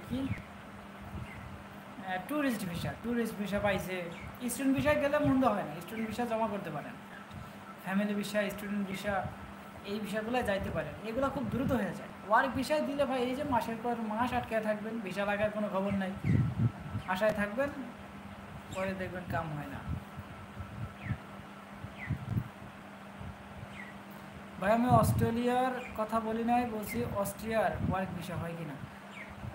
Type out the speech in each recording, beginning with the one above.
কি tourist visa পাইছে। Student ভিসায় গেলে মন্দ হয় না, স্টুডেন্ট ভিসা জমা করতে পারেন, ফ্যামিলি ভিসা, স্টুডেন্ট ভিসা, এই ভিসাগুলো যাইতে পারেন, এগুলো খুব দ্রুত হয়ে যায়। ওয়ার্ক ভিসায় দিলে ভাই এই যে মাসের পর মাস আটকে থাকবেন, ভিসা লাগার কোনো খবর নাই, আশায় থাকবেন, পরে দেখবেন কাম হয় না। ভাই আমি অস্ট্রেলিয়ার কথা বলি নাই, বলছি অস্ট্রিয়ার ওয়ার্ক ভিসা হয় কি না।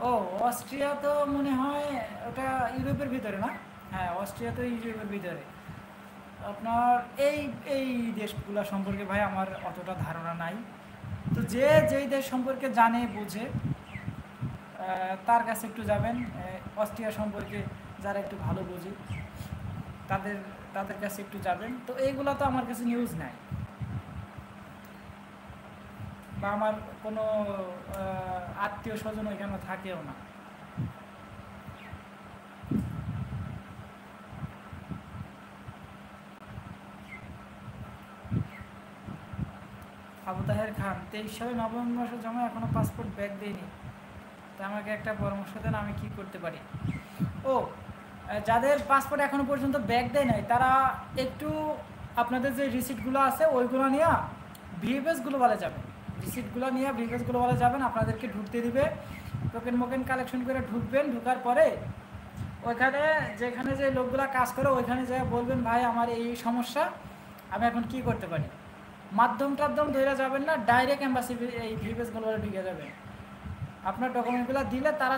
ও অস্ট্রিয়া তো মনে হয় ওটা ইউরোপের ভিতরে না? হ্যাঁ অস্ট্রিয়া তো ইউরোপের ভিতরে। আপনার এই এই দেশগুলো সম্পর্কে ভাই আমার অতটা ধারণা নাই, তো যে যেই দেশ সম্পর্কে জানে বুঝে তার কাছে একটু যাবেন। অস্ট্রিয়া সম্পর্কে যারা একটু ভালো বুঝে তাদের তাদের কাছে একটু যাবেন। তো এইগুলো তো আমার কাছে নিউজ নাই, বা আমার কোনো আত্মীয় স্বজন ওইখানে থাকেও না। আবু তাহের খান 23 সালে নভেম্বর মাসে জমা, এখনও পাসপোর্ট ব্যাক দেয়নি, তা আমাকে একটা পরামর্শ দেন আমি কি করতে পারি। ও যাদের পাসপোর্ট এখনও পর্যন্ত ব্যাক দেয় নাই তারা একটু আপনাদের যে রিসিপ্টগুলো আছে ওইগুলো নিয়ে ভিএফএসগুলো বলে যাবেন, রিসিপ্টগুলো নিয়ে ভিএফএসগুলো বলে যাবেন, আপনাদেরকে ঢুকতে দিবে, টোকেন মোকেন কালেকশন করে ঢুকবেন, ঢুকার পরে ওইখানে যেখানে যে লোকগুলা কাজ করে ওইখানে যেয়ে বলবেন ভাই আমার এই সমস্যা, আমি এখন কি করতে পারি। মাধ্যম টাধ্যম ধরে যাবেন না, ডাইরেক্ট এম্বাসি এই ভিএফএসগুলো বলে ঢুকে যাবেন। আপনার ডকুমেন্টগুলো দিলে তারা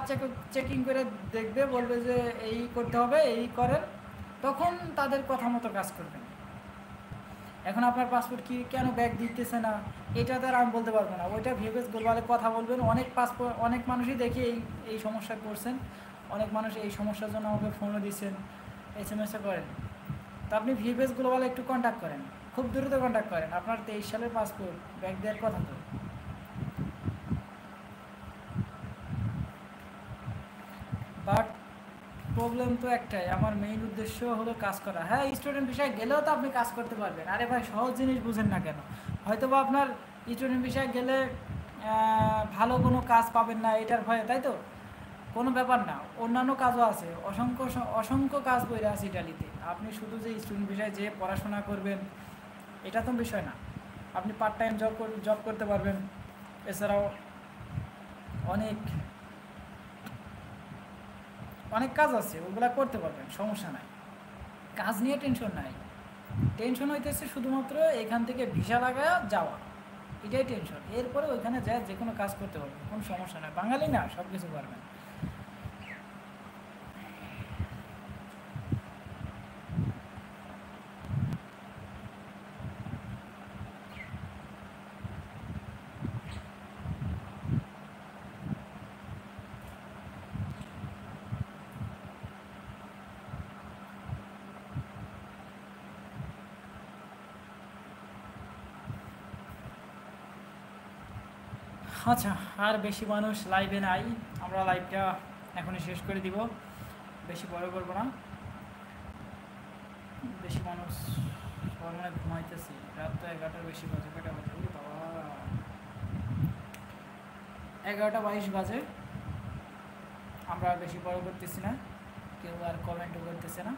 চেকিং করে দেখবে, বলবে যে এই করতে হবে, এই করেন, তখন তাদের কথা মতো কাজ করবেন। এখন আপনার পাসপোর্ট কি কেন ব্যাক দিতেছে না এটা তো আর আমি বলতে পারবো না, ওইটা ভিএফএস গ্লোবালে কথা বলবেন। অনেক মানুষই দেখি এই সমস্যায় পড়ছেন, অনেক মানুষ এই সমস্যার জন্য আমাকে ফোনও দিচ্ছেন, SMS-ও করেন। তো আপনি ভিএফএস গ্লোবালে একটু কন্ট্যাক্ট করেন, খুব দ্রুত কন্ট্যাক্ট করেন। আপনার 23 সালের পাসপোর্ট ব্যাক দেওয়ার কথা তো। বাট প্রবলেম তো একটাই, আমার মেইন উদ্দেশ্য হলো কাজ করা। হ্যাঁ স্টুডেন্ট বিষয়ে গেলেও তো আপনি কাজ করতে পারবেন। আরে ভাই সহজ জিনিস বুঝেন না কেন? হয়তো বা আপনার স্টুডেন্ট বিষয়ে গেলে ভালো কোনো কাজ পাবেন না এটার ভয়ে, তাই তো? কোনো ব্যাপার না, অন্যান্য কাজও আছে, অসংখ্য কাজ বইরা আছে ইটালিতে। আপনি শুধু যে স্টুডেন্ট বিষয়ে যে পড়াশোনা করবেন এটা তো বিষয় না, আপনি পার্ট টাইম জব করতে পারবেন। এছাড়াও অনেক অনেক কাজ আছে, ওগুলো করতে পারবেন, সমস্যা নাই, কাজ নিয়ে টেনশন নাই। টেনশন হইতেছে শুধুমাত্র এখান থেকে ভিসা লাগা যাওয়া, এটাই টেনশন। এরপরে ওইখানে যায় যে কোনো কাজ করতে পারবেন, কোনো সমস্যা নয়, বাঙালি না সব কিছু পারবেন। আচ্ছা আর বেশি মানুষ লাইভে নাই, আমরা লাইভটা এখনই শেষ করে দিব, বেশি বড় করবো না। বেশি মানুষ সবার মানে ঘুমাইতেছি, রাত তো 11টার বেশি বাজে, কটা বাজে বাবা, 11টা 22 বাজে। আমরা আর বেশি বড় করতেছি না, কেউ আর কমেন্টও করতেছে না।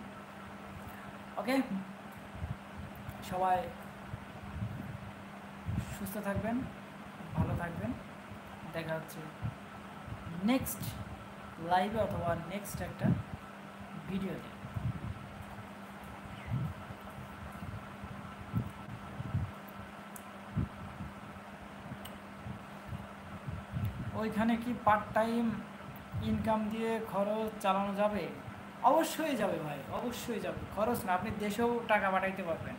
ওকে সবাই সুস্থ থাকবেন, ভালো থাকবেন, দেখা হচ্ছে নেক্সট লাইভে অথবা নেক্সট একটা ভিডিওতে। ওইখানে কি পার্ট টাইম ইনকাম দিয়ে খরচ চালানো যাবে? অবশ্যই যাবে ভাই, অবশ্যই যাবে। খরচ না, আপনি দেশেও টাকা পাঠাইতে পারবেন।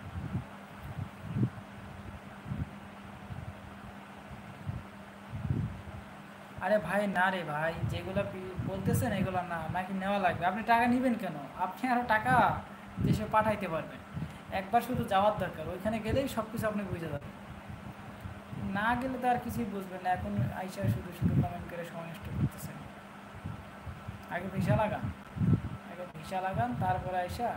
আরে ভাই না রে ভাই, যেগুলো বলতেছেন এগুলো না, নাকি নেওয়া লাগবে। আপনি টাকা নেবেন কেন? আপনি আরও টাকা দেশে পাঠাইতে পারবেন। একবার শুধু যাওয়ার দরকার, ওইখানে গেলেই সব কিছু আপনি বুঝে যাবেন। না গেলে তো আর কিছুই বুঝবেন না। এখন আইসা শুধু শুধু কমেন্ট করে সময় নষ্ট করতেছেন। আগে ভিসা লাগান, তারপরে আইসা